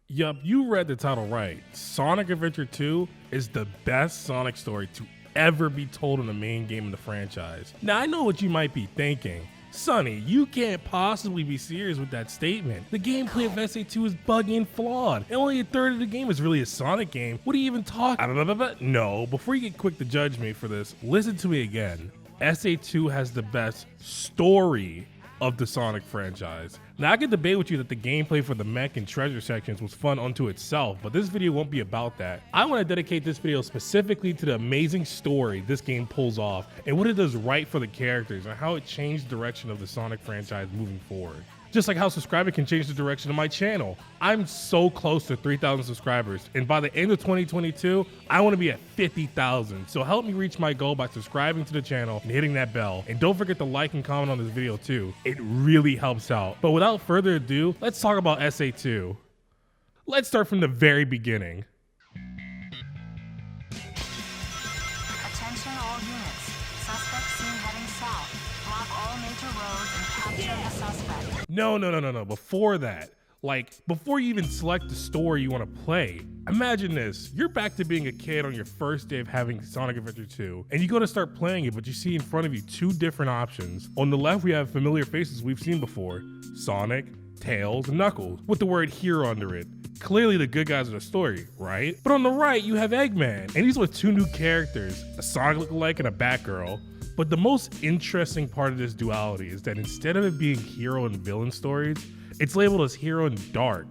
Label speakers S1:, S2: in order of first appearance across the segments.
S1: Yup, you read the title right. Sonic Adventure 2 is the best Sonic story to ever be told in the main game of the franchise. Now, I know what you might be thinking. Sonny, you can't possibly be serious with that statement. The gameplay of SA2 is buggy and flawed, and only a third of the game is really a Sonic game. What are you even talking about? No, before you get quick to judge me for this, listen to me again. SA2 has the best story of the Sonic franchise. Now, I can debate with you that the gameplay for the mech and treasure sections was fun unto itself, but this video won't be about that. I want to dedicate this video specifically to the amazing story this game pulls off and what it does right for the characters and how it changed the direction of the Sonic franchise moving forward. Just like how subscribing can change the direction of my channel. I'm so close to 3,000 subscribers, and by the end of 2022, I want to be at 50,000. So help me reach my goal by subscribing to the channel and hitting that bell. And don't forget to like and comment on this video too. It really helps out. But without further ado, let's talk about SA2. Let's start from the very beginning.
S2: Attention all units. Suspect seen heading south. Block all major roads and capture the suspect.
S1: No. Before that, before you even select the story you want to play, imagine this. You're back to being a kid on your first day of having Sonic Adventure 2, and you go to start playing it, but you see in front of you two different options. On the left, we have familiar faces we've seen before. Sonic, Tails, and Knuckles, with the word hero under it. Clearly the good guys of the story, right? But on the right, you have Eggman, and he's with two new characters, a Sonic lookalike and a Batgirl. But the most interesting part of this duality is that instead of it being hero and villain stories, it's labeled as hero and dark.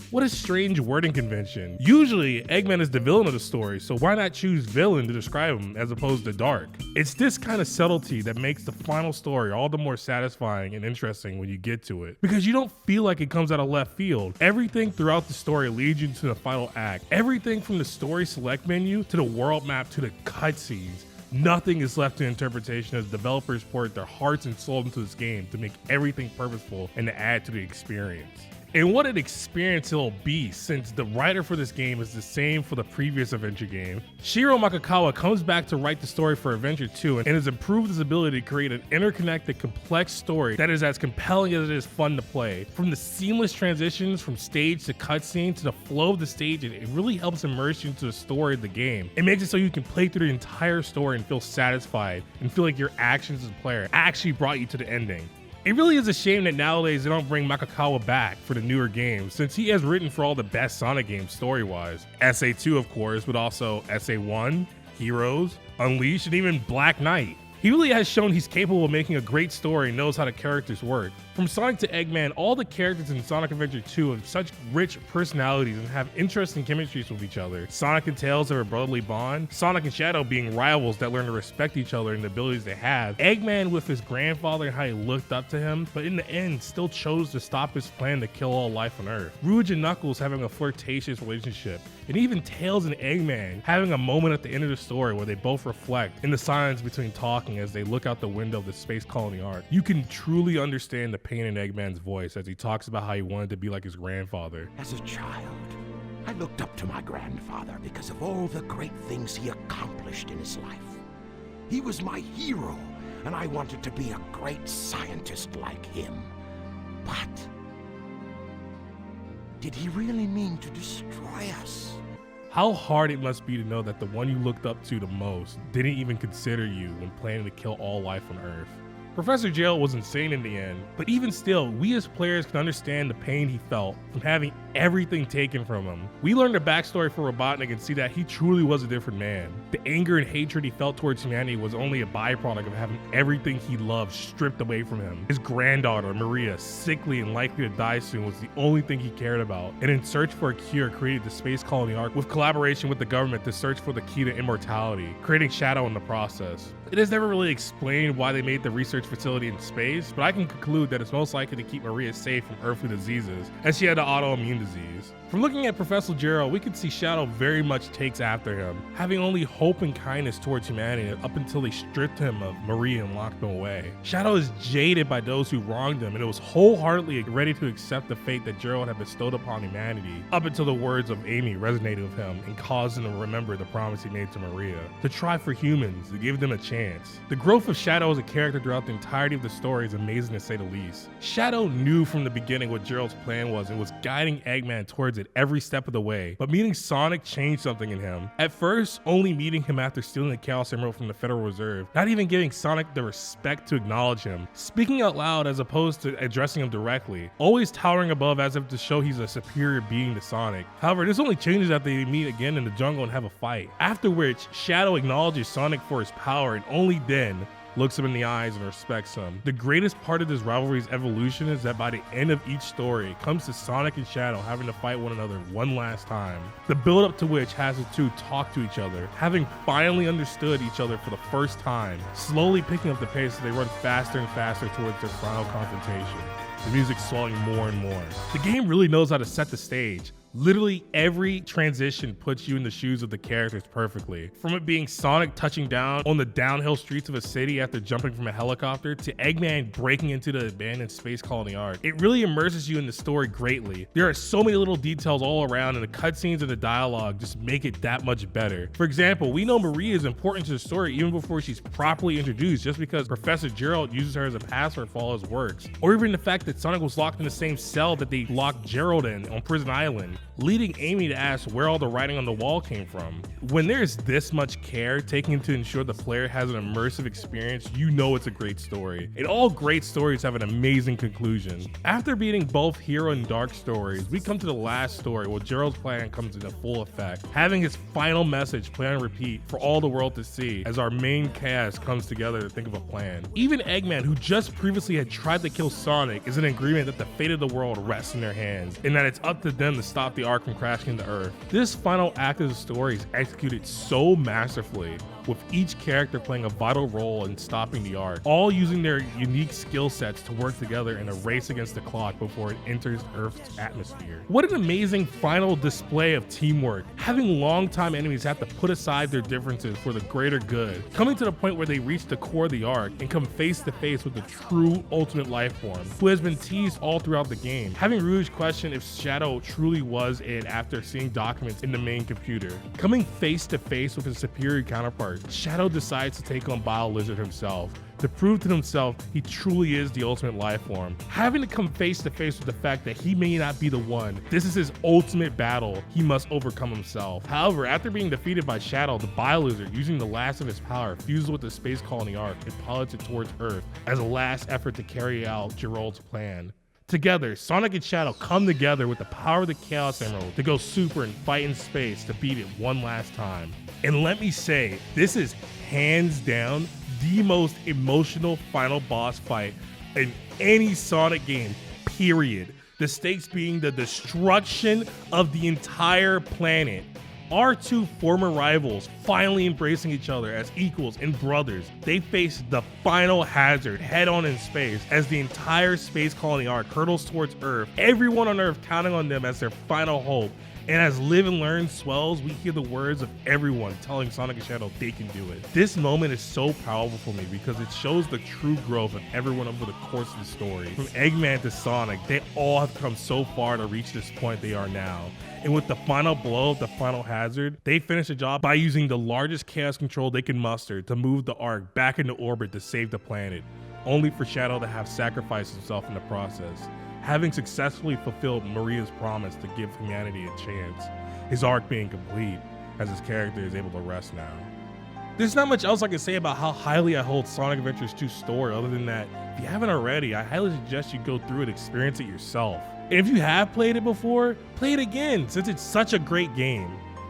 S1: What a strange wording convention. Usually, Eggman is the villain of the story, so why not choose villain to describe him as opposed to dark? It's this kind of subtlety that makes the final story all the more satisfying and interesting when you get to it, because you don't feel like it comes out of left field. Everything throughout the story leads you to the final act. Everything from the story select menu to the world map to the cutscenes. Nothing is left to interpretation as developers poured their hearts and soul into this game to make everything purposeful and to add to the experience. And what an experience it'll be, since the writer for this game is the same for the previous Adventure game. Shiro Makakawa comes back to write the story for Adventure 2 and has improved his ability to create an interconnected, complex story that is as compelling as it is fun to play. From the seamless transitions from stage to cutscene to the flow of the stage, it really helps immerse you into the story of the game. It makes it so you can play through the entire story and feel satisfied and feel like your actions as a player actually brought you to the ending. It really is a shame that nowadays they don't bring Makakawa back for the newer games, since he has written for all the best Sonic games story-wise. SA2 of course, but also SA1, Heroes, Unleashed, and even Black Knight. He really has shown he's capable of making a great story and knows how the characters work. From Sonic to Eggman, all the characters in Sonic Adventure 2 have such rich personalities and have interesting chemistries with each other. Sonic and Tails have a brotherly bond, Sonic and Shadow being rivals that learn to respect each other and the abilities they have, Eggman with his grandfather and how he looked up to him, but in the end still chose to stop his plan to kill all life on Earth, Rouge and Knuckles having a flirtatious relationship, and even Tails and Eggman having a moment at the end of the story where they both reflect in the silence between talking as they look out the window of the space colony Ark. You can truly understand the pain in Eggman's voice as he talks about how he wanted to be like his grandfather.
S3: As a child, I looked up to my grandfather because of all the great things he accomplished in his life. He was my hero, and I wanted to be a great scientist like him. But did he really mean to destroy us?
S1: How hard it must be to know that the one you looked up to the most didn't even consider you when planning to kill all life on Earth. Professor Gerald was insane in the end, but even still, we as players can understand the pain he felt from having everything taken from him. We learned the backstory for Robotnik and see that he truly was a different man. The anger and hatred he felt towards humanity was only a byproduct of having everything he loved stripped away from him. His granddaughter, Maria, sickly and likely to die soon, was the only thing he cared about, and in search for a cure created the space colony Ark with collaboration with the government to search for the key to immortality, creating Shadow in the process. It is never really explained why they made the research facility in space, but I can conclude that it's most likely to keep Maria safe from earthly diseases, as she had an autoimmune disease. From looking at Professor Gerald, we can see Shadow very much takes after him, having only hope and kindness towards humanity up until they stripped him of Maria and locked him away. Shadow is jaded by those who wronged him, and it was wholeheartedly ready to accept the fate that Gerald had bestowed upon humanity, up until the words of Amy resonated with him and caused him to remember the promise he made to Maria, to try for humans, to give them a chance chance. The growth of Shadow as a character throughout the entirety of the story is amazing to say the least. Shadow knew from the beginning what Gerald's plan was and was guiding Eggman towards it every step of the way, but meeting Sonic changed something in him. At first, only meeting him after stealing the Chaos Emerald from the Federal Reserve, not even giving Sonic the respect to acknowledge him, speaking out loud as opposed to addressing him directly, always towering above as if to show he's a superior being to Sonic. However, this only changes after they meet again in the jungle and have a fight, after which Shadow acknowledges Sonic for his power and only then looks him in the eyes and respects him. The greatest part of this rivalry's evolution is that by the end of each story, it comes to Sonic and Shadow having to fight one another one last time. The build up to which has the two talk to each other, having finally understood each other for the first time, slowly picking up the pace as they run faster and faster towards their final confrontation. The music swelling more and more. The game really knows how to set the stage. Literally every transition puts you in the shoes of the characters perfectly. From it being Sonic touching down on the downhill streets of a city after jumping from a helicopter, to Eggman breaking into the abandoned space colony arc. It really immerses you in the story greatly. There are so many little details all around, and the cutscenes and the dialogue just make it that much better. For example, we know Maria is important to the story even before she's properly introduced, just because Professor Gerald uses her as a password for all his works. Or even the fact that Sonic was locked in the same cell that they locked Gerald in on Prison Island, leading Amy to ask where all the writing on the wall came from. When there's this much care taken to ensure the player has an immersive experience, you know it's a great story. And all great stories have an amazing conclusion. After beating both Hero and Dark stories, we come to the last story where Gerald's plan comes into full effect, having his final message play on repeat for all the world to see as our main cast comes together to think of a plan. Even Eggman, who just previously had tried to kill Sonic, is in agreement that the fate of the world rests in their hands, and that it's up to them to stop the arc from crashing to Earth. This final act of the story is executed so masterfully, with each character playing a vital role in stopping the arc, all using their unique skill sets to work together in a race against the clock before it enters Earth's atmosphere. What an amazing final display of teamwork, having longtime enemies have to put aside their differences for the greater good, coming to the point where they reach the core of the arc and come face to face with the true ultimate life form, who has been teased all throughout the game, having Rouge question if Shadow truly was it after seeing documents in the main computer. Coming face to face with his superior counterpart, Shadow decides to take on Bile Lizard himself, to prove to himself he truly is the ultimate life form. Having to come face to face with the fact that he may not be the one, this is his ultimate battle he must overcome himself. However, after being defeated by Shadow, the Bile Lizard, using the last of his power, fuses with the space colony arc and pilots it towards Earth as a last effort to carry out Gerald's plan. Together, Sonic and Shadow come together with the power of the Chaos Emerald to go super and fight in space to beat it one last time. And let me say, this is hands down the most emotional final boss fight in any Sonic game, period. The stakes being the destruction of the entire planet. Our two former rivals finally embracing each other as equals and brothers. They face the final hazard head on in space as the entire space colony arc hurtles towards Earth, everyone on Earth counting on them as their final hope. And as Live and Learn swells, we hear the words of everyone telling Sonic and Shadow they can do it. This moment is so powerful for me because it shows the true growth of everyone over the course of the story. From Eggman to Sonic, they all have come so far to reach this point they are now. And with the final blow of the final hazard, they finish the job by using the largest chaos control they can muster to move the arc back into orbit to save the planet, only for Shadow to have sacrificed himself in the process. Having successfully fulfilled Maria's promise to give humanity a chance, his arc being complete as his character is able to rest now. There's not much else I can say about how highly I hold Sonic Adventures 2's story other than that, if you haven't already, I highly suggest you go through and experience it yourself. And if you have played it before, play it again since it's such a great game.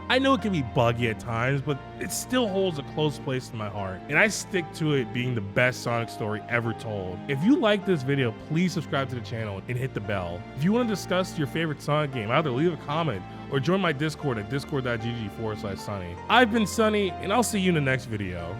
S1: I know it can be buggy at times, but it still holds a close place in my heart, and I stick to it being the best Sonic story ever told. If you like this video, please subscribe to the channel and hit the bell. If you want to discuss your favorite Sonic game, either leave a comment or join my Discord at discord.gg/Sonny. I've been Sonny, and I'll see you in the next video.